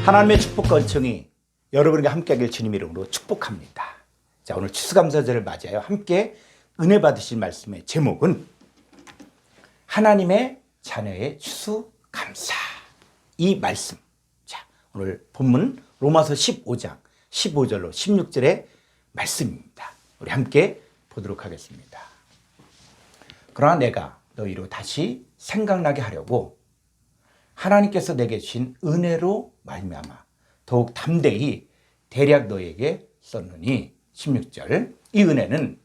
하나님의 축복과 은총이 여러분과 함께하길 주님 이름으로 축복합니다. 자, 오늘 추수감사절을 맞이하여 함께 은혜 받으실 말씀의 제목은 하나님의 자녀의 추수감사, 이 말씀. 자, 오늘 본문 로마서 15장 15절로 16절의 말씀입니다. 우리 함께 보도록 하겠습니다. 그러나 내가 너희로 다시 생각나게 하려고 하나님께서 내게 주신 은혜로 말미암아 더욱 담대히 대략 너희에게 썼느니 16절, 이 은혜는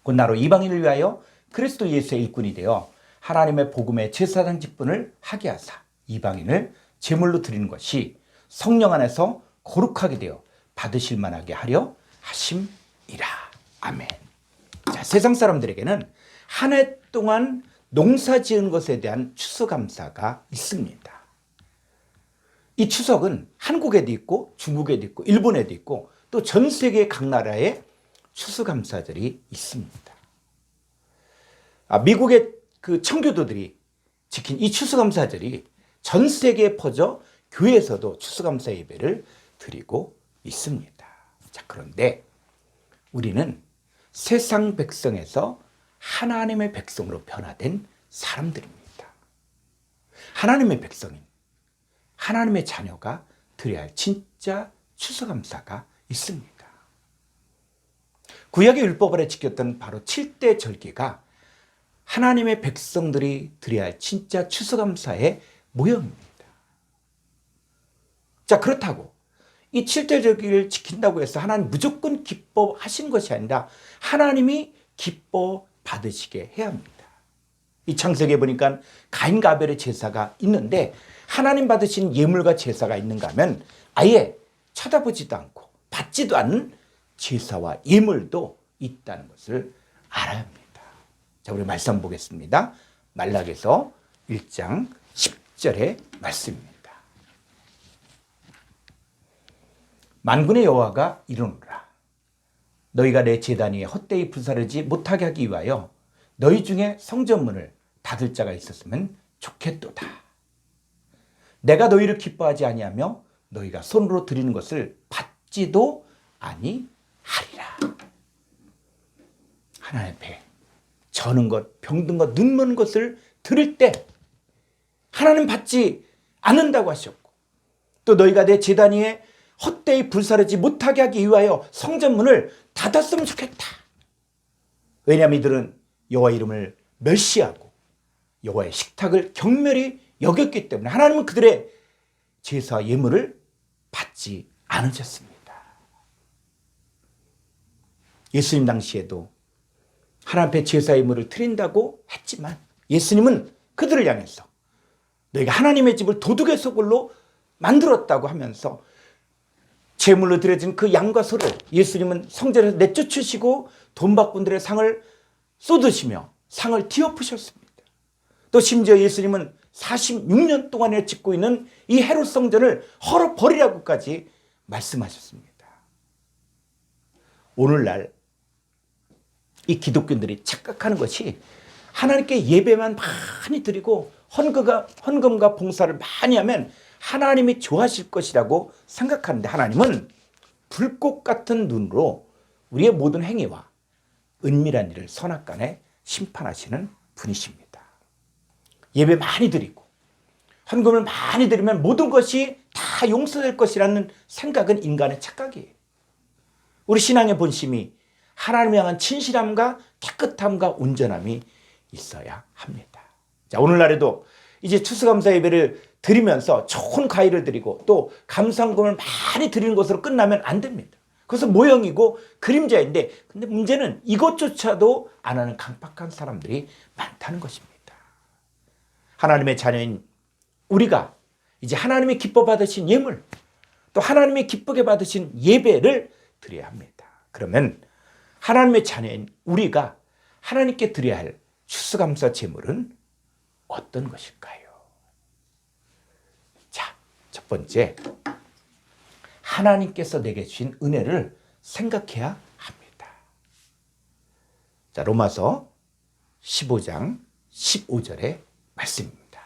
곧 나로 이방인을 위하여 그리스도 예수의 일꾼이 되어 하나님의 복음의 제사장 직분을 하게 하사 이방인을 제물로 드리는 것이 성령 안에서 거룩하게 되어 받으실 만하게 하려 하심이라. 아멘. 자, 세상 사람들에게는 한 해 동안 농사 지은 것에 대한 추수감사가 있습니다. 이 추석은 한국에도 있고 중국에도 있고 일본에도 있고 또 전 세계 각 나라에 추수감사절이 있습니다. 미국의 그 청교도들이 지킨 이 추수감사절이 전 세계에 퍼져 교회에서도 추수감사 예배를 드리고 있습니다. 자, 그런데 우리는 세상 백성에서 하나님의 백성으로 변화된 사람들입니다. 하나님의 백성인 하나님의 자녀가 드려야 할 진짜 추수감사가 있습니다. 구약의 율법 아래 지켰던 바로 7대 절기가 하나님의 백성들이 드려야 할 진짜 추수감사의 모형입니다. 자, 그렇다고 이 7대 절기를 지킨다고 해서 하나님 무조건 기뻐하신 것이 아니라 하나님이 기뻐 받으시게 해야 합니다. 이 창세기에 보니까 가인과 아벨의 제사가 있는데 하나님 받으신 예물과 제사가 있는가 하면 아예 쳐다보지도 않고 받지도 않는 제사와 예물도 있다는 것을 알아야 합니다. 자, 우리 말씀 보겠습니다. 말라기서 1장 10절의 말씀입니다. 만군의 여호와가 이르노라. 너희가 내 제단 위에 헛되이 불사르지 못하게 하기 위하여 너희 중에 성전문을 닫을 자가 있었으면 좋겠도다. 내가 너희를 기뻐하지 아니하며 너희가 손으로 드리는 것을 받지도 아니하리라. 하나님 앞에 저는 것, 병든 것, 눈먼 것을 드릴 때 하나님 받지 않는다고 하셨고, 또 너희가 내 제단 위에 헛되이 불사르지 못하게 하기 위하여 성전문을 닫았으면 좋겠다. 왜냐하면 이들은 여호와 이름을 멸시하고 여호와의 식탁을 경멸히 여겼기 때문에 하나님은 그들의 제사 예물을 받지 않으셨습니다. 예수님 당시에도 하나님 앞에 제사 예물을 드린다고 했지만 예수님은 그들을 향해서 너희가 하나님의 집을 도둑의 소굴로 만들었다고 하면서 제물로 드려진 그 양과 소를 예수님은 성전에서 내쫓으시고 돈박분들의 상을 쏟으시며 상을 뒤엎으셨습니다. 또 심지어 예수님은 46년 동안에 짓고 있는 이 헤롯 성전을 헐어버리라고까지 말씀하셨습니다. 오늘날 이 기독교인들이 착각하는 것이 하나님께 예배만 많이 드리고 헌금과 봉사를 많이 하면 하나님이 좋아하실 것이라고 생각하는데 하나님은 불꽃 같은 눈으로 우리의 모든 행위와 은밀한 일을 선악간에 심판하시는 분이십니다. 예배 많이 드리고 헌금을 많이 드리면 모든 것이 다 용서될 것이라는 생각은 인간의 착각이에요. 우리 신앙의 본심이 하나님을 향한 진실함과 깨끗함과 온전함이 있어야 합니다. 자, 오늘날에도 이제 추수감사 예배를 드리면서 좋은 과일을 드리고 또 감사헌금을 많이 드리는 것으로 끝나면 안 됩니다. 그것은 모형이고 그림자인데, 근데 문제는 이것조차도 안 하는 강팍한 사람들이 많다는 것입니다. 하나님의 자녀인 우리가 이제 하나님이 기뻐 받으신 예물, 또 하나님이 기쁘게 받으신 예배를 드려야 합니다. 그러면 하나님의 자녀인 우리가 하나님께 드려야 할 추수감사 제물은 어떤 것일까요? 자, 첫 번째, 하나님께서 내게 주신 은혜를 생각해야 합니다. 자, 로마서 15장 15절의 말씀입니다.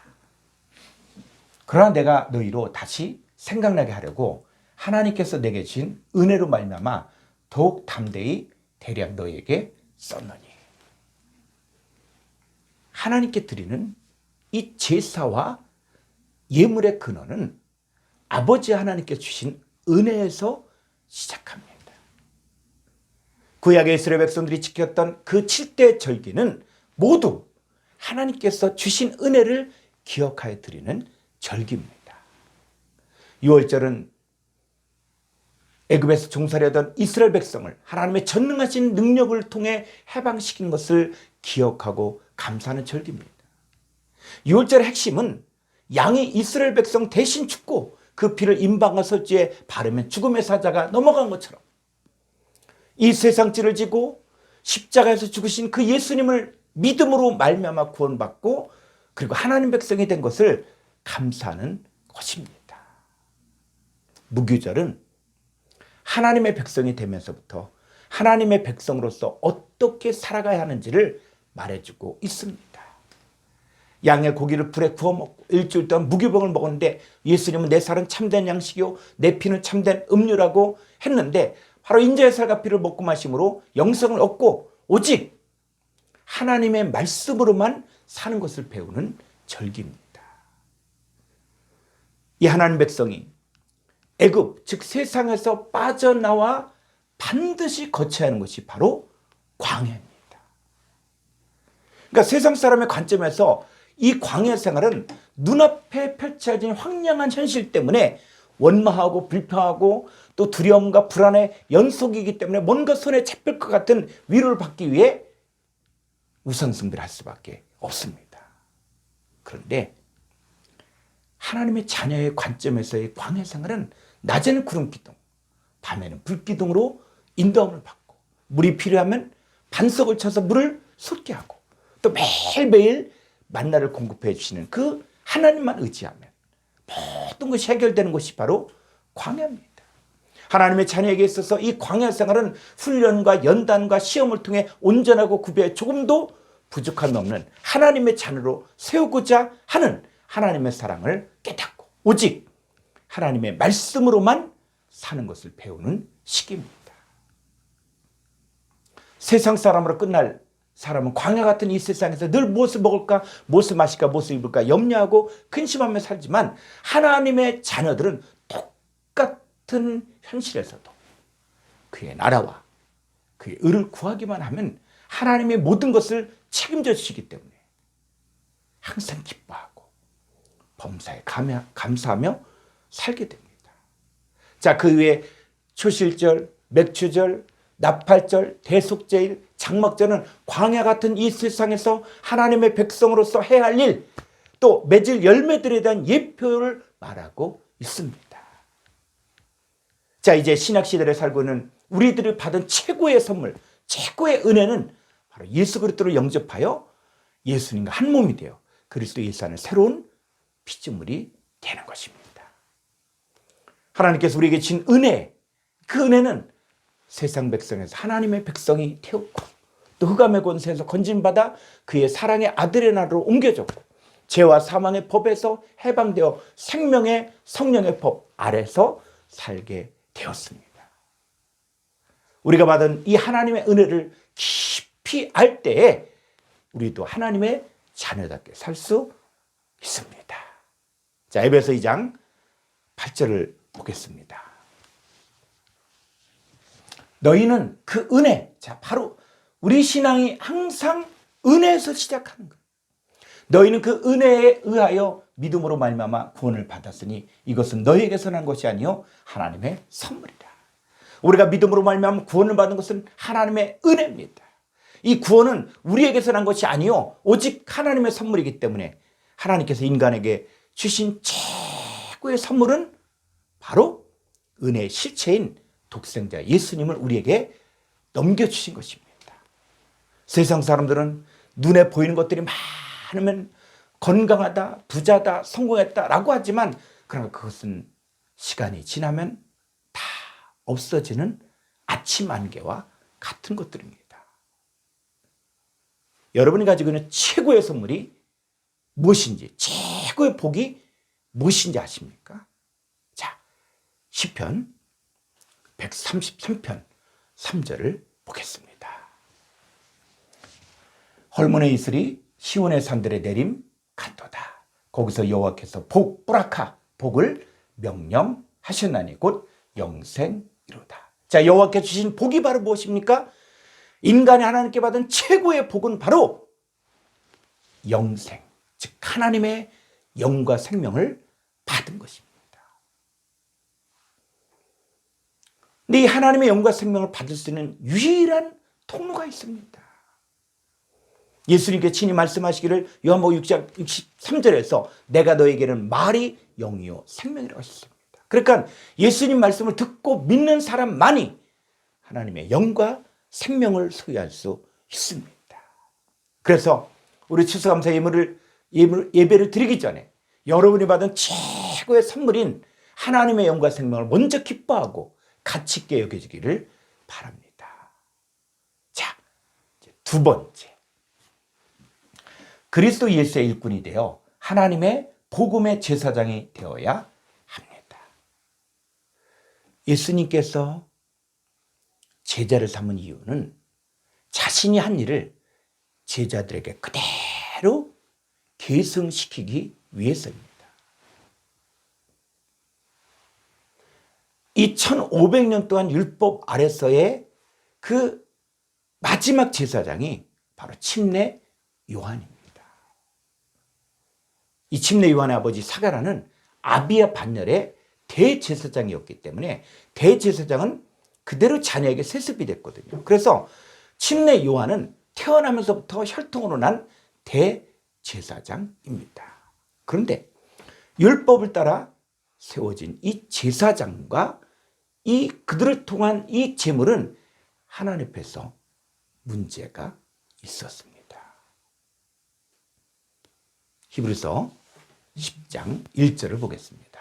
그러나 내가 너희로 다시 생각나게 하려고 하나님께서 내게 주신 은혜로 말미암아 더욱 담대히 대략 너희에게 썼노니. 하나님께 드리는 이 제사와 예물의 근원은 아버지 하나님께 주신 은혜에서 시작합니다. 구약의 이스라엘 백성들이 지켰던 그 7대 절기는 모두 하나님께서 주신 은혜를 기억하여 드리는 절기입니다. 6월절은 애굽에서 종살이하던 이스라엘 백성을 하나님의 전능하신 능력을 통해 해방시킨 것을 기억하고 감사하는 절기입니다. 6월절의 핵심은 양이 이스라엘 백성 대신 죽고 그 피를 임방과 설주에 바르면 죽음의 사자가 넘어간 것처럼 이 세상죄를 지고 십자가에서 죽으신 그 예수님을 믿음으로 말미암아 구원받고 그리고 하나님 백성이 된 것을 감사하는 것입니다. 무교절은 하나님의 백성이 되면서부터 하나님의 백성으로서 어떻게 살아가야 하는지를 말해주고 있습니다. 양의 고기를 불에 구워 먹고 일주일 동안 무교병을 먹었는데 예수님은 내 살은 참된 양식이요 내 피는 참된 음료라고 했는데 바로 인자의 살과 피를 먹고 마심으로 영생을 얻고 오직 하나님의 말씀으로만 사는 것을 배우는 절기입니다. 이 하나님 백성이 애굽 즉 세상에서 빠져나와 반드시 거쳐야 하는 것이 바로 광야입니다. 그러니까 세상 사람의 관점에서 이 광야 생활은 눈앞에 펼쳐진 황량한 현실 때문에 원망하고 불평하고 또 두려움과 불안의 연속이기 때문에 뭔가 손에 잡힐 것 같은 위로를 받기 위해 우선승비를 할 수밖에 없습니다. 그런데 하나님의 자녀의 관점에서의 광야 생활은 낮에는 구름기둥, 밤에는 불기둥으로 인도함을 받고 물이 필요하면 반석을 쳐서 물을 솟게 하고 또 매일매일 만나를 공급해 주시는 그 하나님만 의지하면 모든 것이 해결되는 것이 바로 광야입니다. 하나님의 자녀에게 있어서 이 광야 생활은 훈련과 연단과 시험을 통해 온전하고 구별에 조금도 부족함이 없는 하나님의 자녀로 세우고자 하는 하나님의 사랑을 깨닫고 오직 하나님의 말씀으로만 사는 것을 배우는 시기입니다. 세상 사람으로 끝날 사람은 광야 같은 이 세상에서 늘 무엇을 먹을까, 무엇을 마실까, 무엇을 입을까 염려하고 근심하며 살지만 하나님의 자녀들은 똑같은 현실에서도 그의 나라와 그의 의를 구하기만 하면 하나님의 모든 것을 책임져 주시기 때문에 항상 기뻐하고 범사에 감사하며 살게 됩니다. 자, 그 외에 초실절, 맥주절, 나팔절, 대속제일, 장막절은 광야 같은 이 세상에서 하나님의 백성으로서 해야 할 일, 또 맺을 열매들에 대한 예표를 말하고 있습니다. 자, 이제 신약시대를 살고 있는 우리들이 받은 최고의 선물, 최고의 은혜는 바로 예수 그리스도를 영접하여 예수님과 한 몸이 되어 그리스도 예수 안에 새로운 피조물이 되는 것입니다. 하나님께서 우리에게 준 은혜, 그 은혜는 세상 백성에서 하나님의 백성이 되었고 또 흑암의 권세에서 건진받아 그의 사랑의 아들의 나라로 옮겨졌고 죄와 사망의 법에서 해방되어 생명의 성령의 법 아래서 살게 되었습니다. 우리가 받은 이 하나님의 은혜를 깊이 알 때에 우리도 하나님의 자녀답게 살 수 있습니다. 자, 에베소 2장 8절을 보겠습니다. 너희는 그 은혜, 자, 바로 우리 신앙이 항상 은혜에서 시작하는 거예요. 너희는 그 은혜에 의하여 믿음으로 말미암아 구원을 받았으니 이것은 너희에게서 난 것이 아니요 하나님의 선물이다. 우리가 믿음으로 말미암아 구원을 받은 것은 하나님의 은혜입니다. 이 구원은 우리에게서 난 것이 아니요 오직 하나님의 선물이기 때문에 하나님께서 인간에게 주신 최고의 선물은 바로 은혜의 실체인 독생자 예수님을 우리에게 넘겨주신 것입니다. 세상 사람들은 눈에 보이는 것들이 많으면 건강하다, 부자다, 성공했다라고 하지만 그러나 그것은 시간이 지나면 다 없어지는 아침 안개와 같은 것들입니다. 여러분이 가지고 있는 최고의 선물이 무엇인지, 최고의 복이 무엇인지 아십니까? 자, 시편 133편 3절을 보겠습니다. 헐몬의 이슬이 시온의 산들에 내림 같도다. 거기서 여호와께서 복 뿌라카 복을 명령하셨나니 곧 영생이로다. 자, 여호와께 주신 복이 바로 무엇입니까? 인간이 하나님께 받은 최고의 복은 바로 영생, 즉 하나님의 영과 생명을 받은 것입니다. 근데 이 하나님의 영과 생명을 받을 수 있는 유일한 통로가 있습니다. 예수님께 친히 말씀하시기를 요한복음 6장 63절에서 내가 너에게는 말이 영이요 생명이라고 하셨습니다. 그러니까 예수님 말씀을 듣고 믿는 사람만이 하나님의 영과 생명을 소유할 수 있습니다. 그래서 우리 추수감사 예배를 드리기 전에 여러분이 받은 최고의 선물인 하나님의 영과 생명을 먼저 기뻐하고 가치 있게 여겨지기를 바랍니다. 자, 두 번째. 그리스도 예수의 일꾼이 되어 하나님의 복음의 제사장이 되어야 합니다. 예수님께서 제자를 삼은 이유는 자신이 한 일을 제자들에게 그대로 계승시키기 위해서입니다. 이 1500년 동안 율법 아래서의 그 마지막 제사장이 바로 침례 요한입니다. 이 침례 요한의 아버지 사가랴는 아비야 반열의 대제사장이었기 때문에 대제사장은 그대로 자녀에게 세습이 됐거든요. 그래서 침례 요한은 태어나면서부터 혈통으로 난 대제사장입니다. 그런데 율법을 따라 세워진 이 제사장과 이 그들을 통한 이 제물은 하나님 앞에서 문제가 있었습니다. 히브리서 10장 1절을 보겠습니다.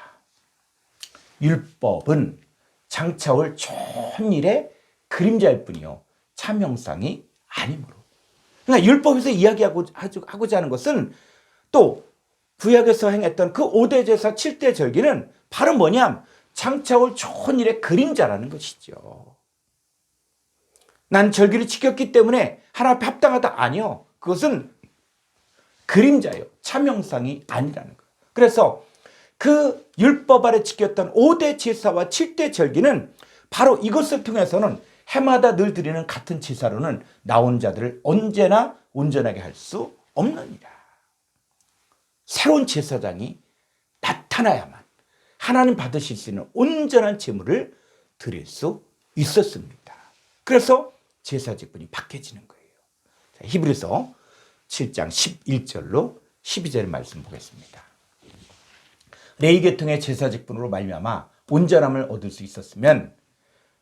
율법은 장차올 좋은 일의 그림자일 뿐이요 참 형상이 아니므로. 그러니까 율법에서 이야기하고자 하는 것은 또 구약에서 행했던 그 5대 제사 7대 절기는 바로 뭐냐? 장차올 좋은 일의 그림자라는 것이죠. 난 절기를 지켰기 때문에 하나님 앞에 합당하다. 아니요. 그것은 그림자예요. 참 형상이 아니라는 거예요. 그래서 그 율법 아래 지켰던 5대 제사와 7대 절기는 바로 이것을 통해서는 해마다 늘 드리는 같은 제사로는 나온 자들을 언제나 온전하게 할 수 없느니라. 새로운 제사장이 나타나야만 하나님 받으실 수 있는 온전한 제물을 드릴 수 있었습니다. 그래서 제사 직분이 바뀌어지는 거예요. 자, 히브리서 7장 11절로 12절 말씀 보겠습니다. 레위 계통의 제사 직분으로 말미암아 온전함을 얻을 수 있었으면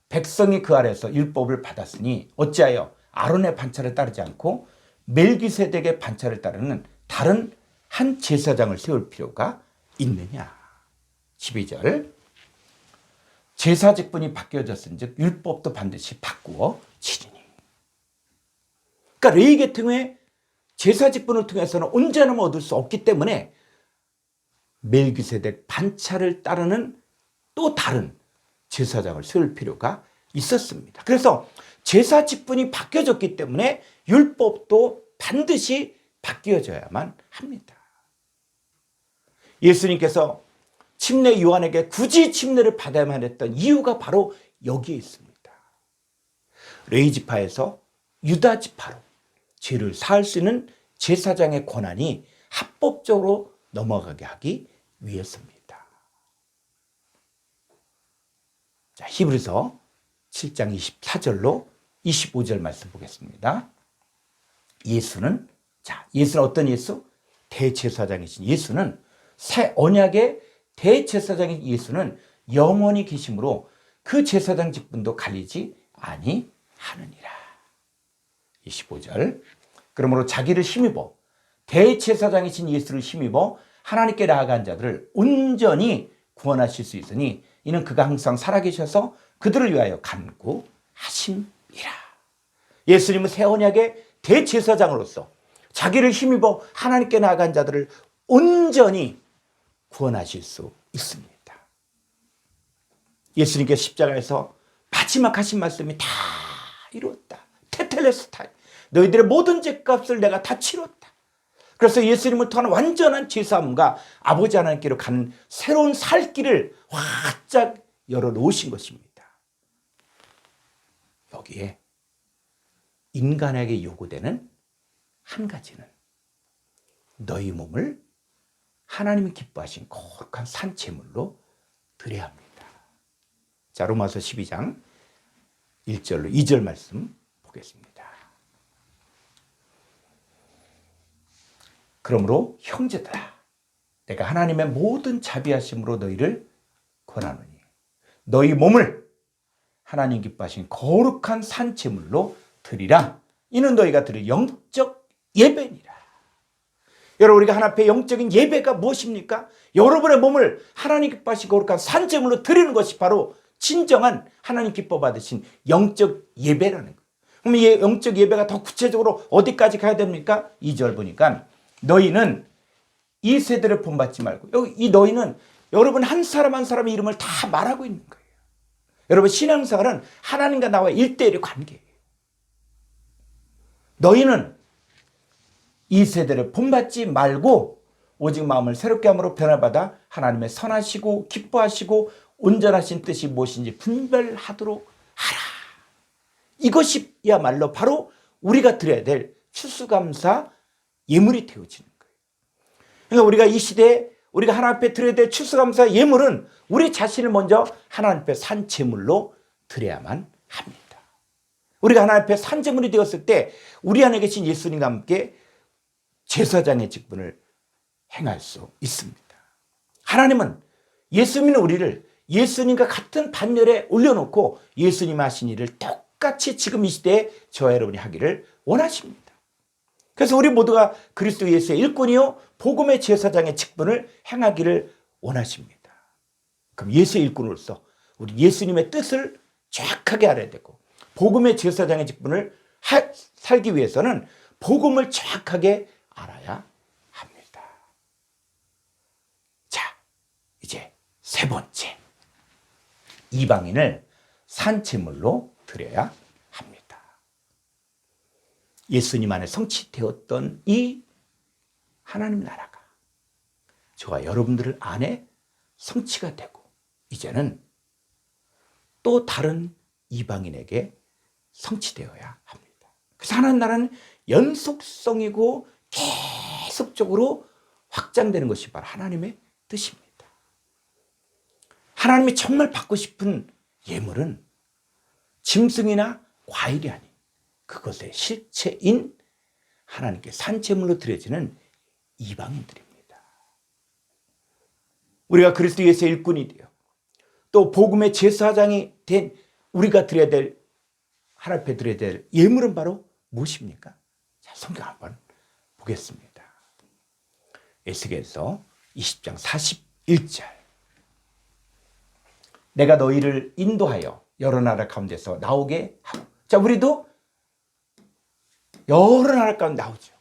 백성이 그 아래서 율법을 받았으니 어찌하여 아론의 반차를 따르지 않고 멜기세덱의 반차를 따르는 다른 한 제사장을 세울 필요가 있느냐. 12절 제사 직분이 바뀌어졌은즉 율법도 반드시 바꾸어지리니. 그러니까 레위 계통의 제사 직분을 통해서는 온전함을 얻을 수 없기 때문에 멜기세덱 반차를 따르는 또 다른 제사장을 세울 필요가 있었습니다. 그래서 제사 직분이 바뀌어졌기 때문에 율법도 반드시 바뀌어져야만 합니다. 예수님께서 침례 요한에게 굳이 침례를 받아야만 했던 이유가 바로 여기에 있습니다. 레위 지파에서 유다 지파로 죄를 사할 수 있는 제사장의 권한이 합법적으로 넘어가게 하기 위해서입니다. 자, 히브리서 7장 24절로 25절 말씀 보겠습니다. 예수는 어떤 예수? 대제사장이신 예수는 새 언약의 대제사장인 예수는 영원히 계심으로 그 제사장 직분도 갈리지 아니하느니라. 25절 그러므로 자기를 힘입어 대제사장이신 예수를 힘입어 하나님께 나아간 자들을 온전히 구원하실 수 있으니 이는 그가 항상 살아계셔서 그들을 위하여 간구하심이라. 예수님은 새 언약의 대제사장으로서 자기를 힘입어 하나님께 나아간 자들을 온전히 구원하실 수 있습니다. 예수님께서 십자가에서 마지막 하신 말씀이 다 이루었다. 테텔레스타이. 너희들의 모든 죄값을 내가 다 치렀다. 그래서 예수님을 통한 완전한 죄사함과 아버지 하나님께로 가는 새로운 살 길을 활짝 열어놓으신 것입니다. 여기에 인간에게 요구되는 한 가지는 너희 몸을 하나님이 기뻐하신 거룩한 산제물로 드려야 합니다. 자, 로마서 12장 1절로 2절 말씀 보겠습니다. 그러므로 형제들아, 내가 하나님의 모든 자비하심으로 너희를 권하노니 너희 몸을 하나님 기뻐하신 거룩한 산제물로 드리라. 이는 너희가 드릴 영적 예배니라. 여러분, 우리가 하나님 앞에 영적인 예배가 무엇입니까? 여러분의 몸을 하나님 기뻐하신 거룩한 산제물로 드리는 것이 바로 진정한 하나님 기뻐 받으신 영적 예배라는 거예요. 그럼 이 영적 예배가 더 구체적으로 어디까지 가야 됩니까? 2절 보니까 너희는 이 세대를 본받지 말고, 여기 이 너희는 여러분 한 사람 한 사람의 이름을 다 말하고 있는 거예요. 여러분, 신앙생활은 하나님과 나와 1대1의 관계예요. 너희는 이 세대를 본받지 말고 오직 마음을 새롭게 함으로 변화받아 하나님의 선하시고 기뻐하시고 온전하신 뜻이 무엇인지 분별하도록 하라. 이것이야말로 바로 우리가 드려야 될 추수감사 예물이 되어지는 거예요. 그러니까 우리가 이 시대에 우리가 하나님 앞에 드려야 될 추수감사 예물은 우리 자신을 먼저 하나님 앞에 산제물로 드려야만 합니다. 우리가 하나님 앞에 산제물이 되었을 때 우리 안에 계신 예수님과 함께 제사장의 직분을 행할 수 있습니다. 하나님은 예수님은 우리를 예수님과 같은 반열에 올려놓고 예수님 하신 일을 똑같이 지금 이 시대에 저와 여러분이 하기를 원하십니다. 그래서 우리 모두가 그리스도 예수의 일꾼이요 복음의 제사장의 직분을 행하기를 원하십니다. 그럼 예수의 일꾼으로서 우리 예수님의 뜻을 정확하게 알아야 되고 복음의 제사장의 직분을 살기 위해서는 복음을 정확하게 알아야 합니다. 자, 이제 세 번째, 이방인을 산제물로 드려야 합니다. 예수님 안에 성취되었던 이 하나님 나라가 저와 여러분들 안에 성취가 되고 이제는 또 다른 이방인에게 성취되어야 합니다. 그래서 하나님 나라는 연속성이고 계속적으로 확장되는 것이 바로 하나님의 뜻입니다. 하나님이 정말 받고 싶은 예물은 짐승이나 과일이 아닌 그것의 실체인 하나님께 산제물로 드려지는 이방인들입니다. 우리가 그리스도 예수의 일꾼이 되어 또 복음의 제사장이 된 우리가 드려야 될 하나님 앞에 드려야 될 예물은 바로 무엇입니까? 자, 성경 한번 보겠습니다. 에스겔서 20장 41절. 내가 너희를 인도하여 여러 나라 가운데서 나오게 하고. 자, 우리도 여러 나라 가운데 나오죠.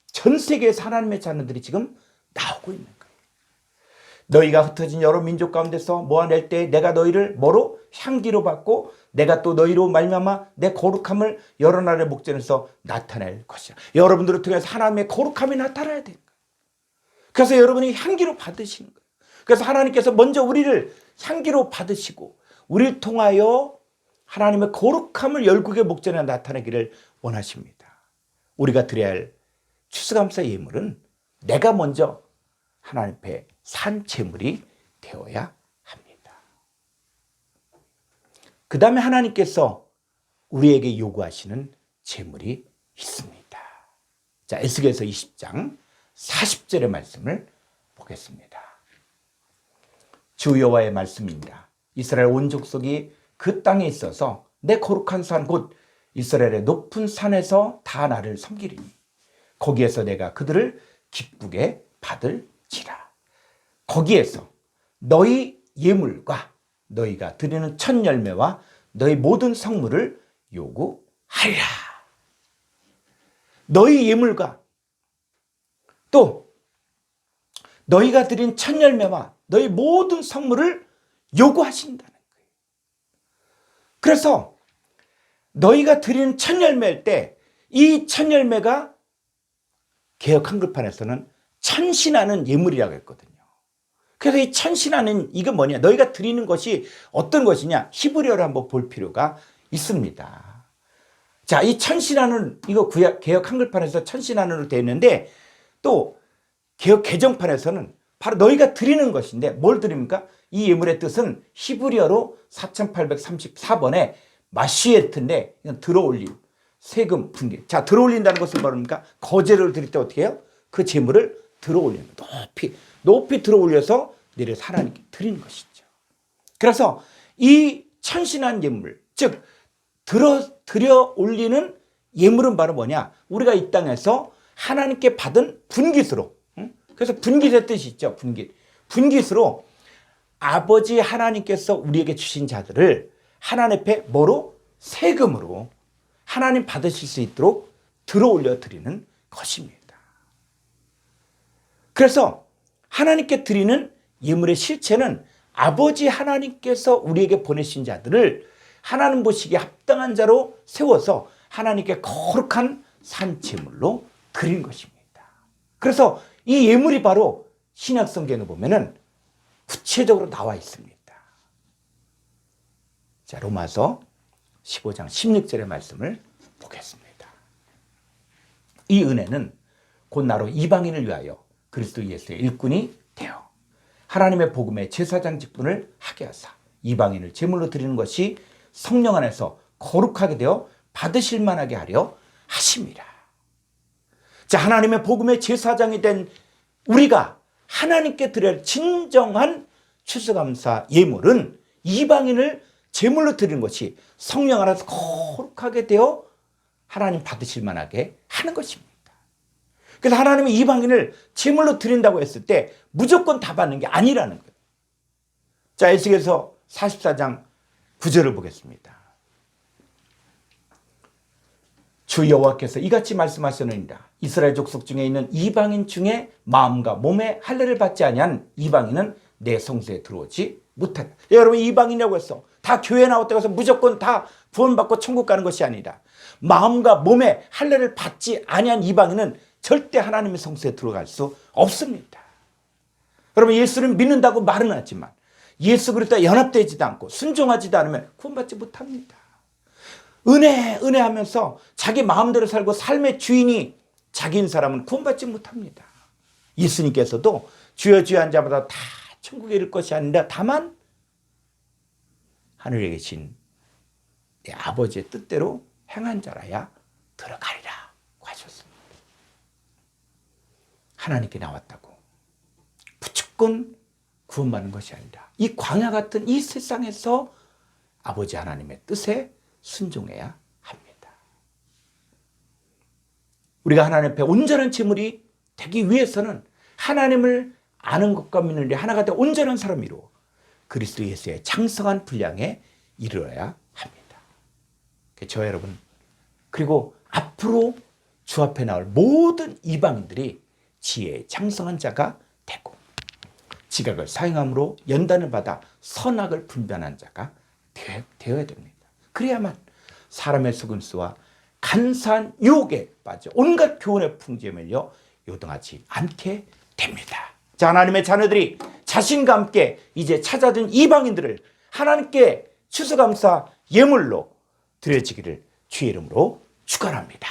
전 세계에서 하나님의 자녀들이 지금 나오고 있는 거예요. 너희가 흩어진 여러 민족 가운데서 모아낼 때 내가 너희를 뭐로? 향기로 받고 내가 또 너희로 말미암아 내 거룩함을 여러 나라의 목전에서 나타낼 것이야. 여러분들을 통해서 하나님의 거룩함이 나타나야 되는 거예요. 그래서 여러분이 향기로 받으시는 거예요. 그래서 하나님께서 먼저 우리를 향기로 받으시고 우리를 통하여 하나님의 거룩함을 열국의 목전에 나타내기를 원하십니다. 우리가 드려야 할 추수감사 예물은 내가 먼저 하나님 앞에 산제물이 되어야 합니다. 그 다음에 하나님께서 우리에게 요구하시는 제물이 있습니다. 자, 에스겔서 20장 40절의 말씀을 보겠습니다. 주 여호와의 말씀입니다. 이스라엘 온 족속이 그 땅에 있어서 내 거룩한 산 곧 이스라엘의 높은 산에서 다 나를 섬기리니 거기에서 내가 그들을 기쁘게 받을지라. 거기에서 너희 예물과 너희가 드리는 첫 열매와 너희 모든 성물을 요구하리라. 너희 예물과 또 너희가 드린 첫 열매와 너희 모든 성물을 요구하신다는 거예요. 그래서 너희가 드리는 첫 열매일 때 이 첫 열매가 개역 한글판에서는 천신하는 예물이라고 했거든요. 그래서 이 천신하는 이거 뭐냐? 너희가 드리는 것이 어떤 것이냐? 히브리어로 한번 볼 필요가 있습니다. 자, 이 천신하는 이거 개역 한글판에서 천신하는으로 되어 있는데 또 개역 개정판에서는 바로 너희가 드리는 것인데 뭘 드립니까? 이 예물의 뜻은 히브리어로 4834번에 마시에트인데 들어올림, 세금, 분기. 자, 들어올린다는 것은 뭐입니까? 거제를 드릴 때 어떻게 해요? 그 재물을 들어올리는 높이 들어올려서 내려서 하나님께 드리는 것이죠. 그래서 이 천신한 예물, 즉 들여 올리는 예물은 바로 뭐냐? 우리가 이 땅에서 하나님께 받은 분깃으로, 그래서 분깃의 뜻이 있죠. 분깃으로 아버지 하나님께서 우리에게 주신 자들을 하나님 앞에 뭐로? 세금으로 하나님 받으실 수 있도록 들어올려 드리는 것입니다. 그래서 하나님께 드리는 예물의 실체는 아버지 하나님께서 우리에게 보내신 자들을 하나님 보시기에 합당한 자로 세워서 하나님께 거룩한 산제물로 드리는 것입니다. 그래서 이 예물이 바로 신약 성경에 보면은 구체적으로 나와 있습니다. 자, 로마서 15장 16절의 말씀을 보겠습니다. 이 은혜는 곧 나로 이방인을 위하여 그리스도 예수의 일꾼이 되어 하나님의 복음의 제사장 직분을 하게 하사 이방인을 제물로 드리는 것이 성령 안에서 거룩하게 되어 받으실 만하게 하려 하심이라. 자, 하나님의 복음의 제사장이 된 우리가 하나님께 드릴 진정한 추수감사 예물은 이방인을 제물로 드리는 것이 성령 안에서 거룩하게 되어 하나님 받으실 만하게 하는 것입니다. 그래서 하나님이 이방인을 제물로 드린다고 했을 때 무조건 다 받는 게 아니라는 거예요. 자, 에스겔서 44장 9절을 보겠습니다. 주 여호와께서 이같이 말씀하셨느니라. 이스라엘 족속 중에 있는 이방인 중에 마음과 몸에 할례를 받지 아니한 이방인은 내 성소에 들어오지 못한다. 여러분, 이방인이라고 했어. 다 교회 나왔다고 해서 무조건 다 구원받고 천국 가는 것이 아니라 마음과 몸에 할례를 받지 아니한 이방인은 절대 하나님의 성소에 들어갈 수 없습니다. 여러분, 예수를 믿는다고 말은 하지만 예수 그리스도와 연합되지도 않고 순종하지도 않으면 구원받지 못합니다. 은혜 하면서 자기 마음대로 살고 삶의 주인이 자기인 사람은 구원받지 못합니다. 예수님께서도 주여 주여 한 자마다 다 천국에 이를 것이 아니라 다만 하늘에 계신 내 아버지의 뜻대로 행한 자라야 들어가리라 하셨습니다. 하나님께 나왔다고 무조건 구원받는 것이 아니라 이 광야 같은 이 세상에서 아버지 하나님의 뜻에 순종해야 합니다. 우리가 하나님 앞에 온전한 제물이 되기 위해서는 하나님을 아는 것과 믿는 일 하나가 되어 온전한 사람이로 그리스도 예수의 장성한 분량에 이르러야 합니다. 저 여러분, 그리고 앞으로 주 앞에 나올 모든 이방인들이 지혜의 장성한 자가 되고 지각을 사용함으로 연단을 받아 선악을 분별하는 자가 되어야 됩니다. 그래야만 사람의 속임수와 간사한 유혹에 빠져 온갖 교훈의 풍지에 밀려 요동하지 않게 됩니다. 자, 하나님의 자녀들이 자신과 함께 이제 찾아든 이방인들을 하나님께 추수감사 예물로 드려지기를 주의 이름으로 축원합니다.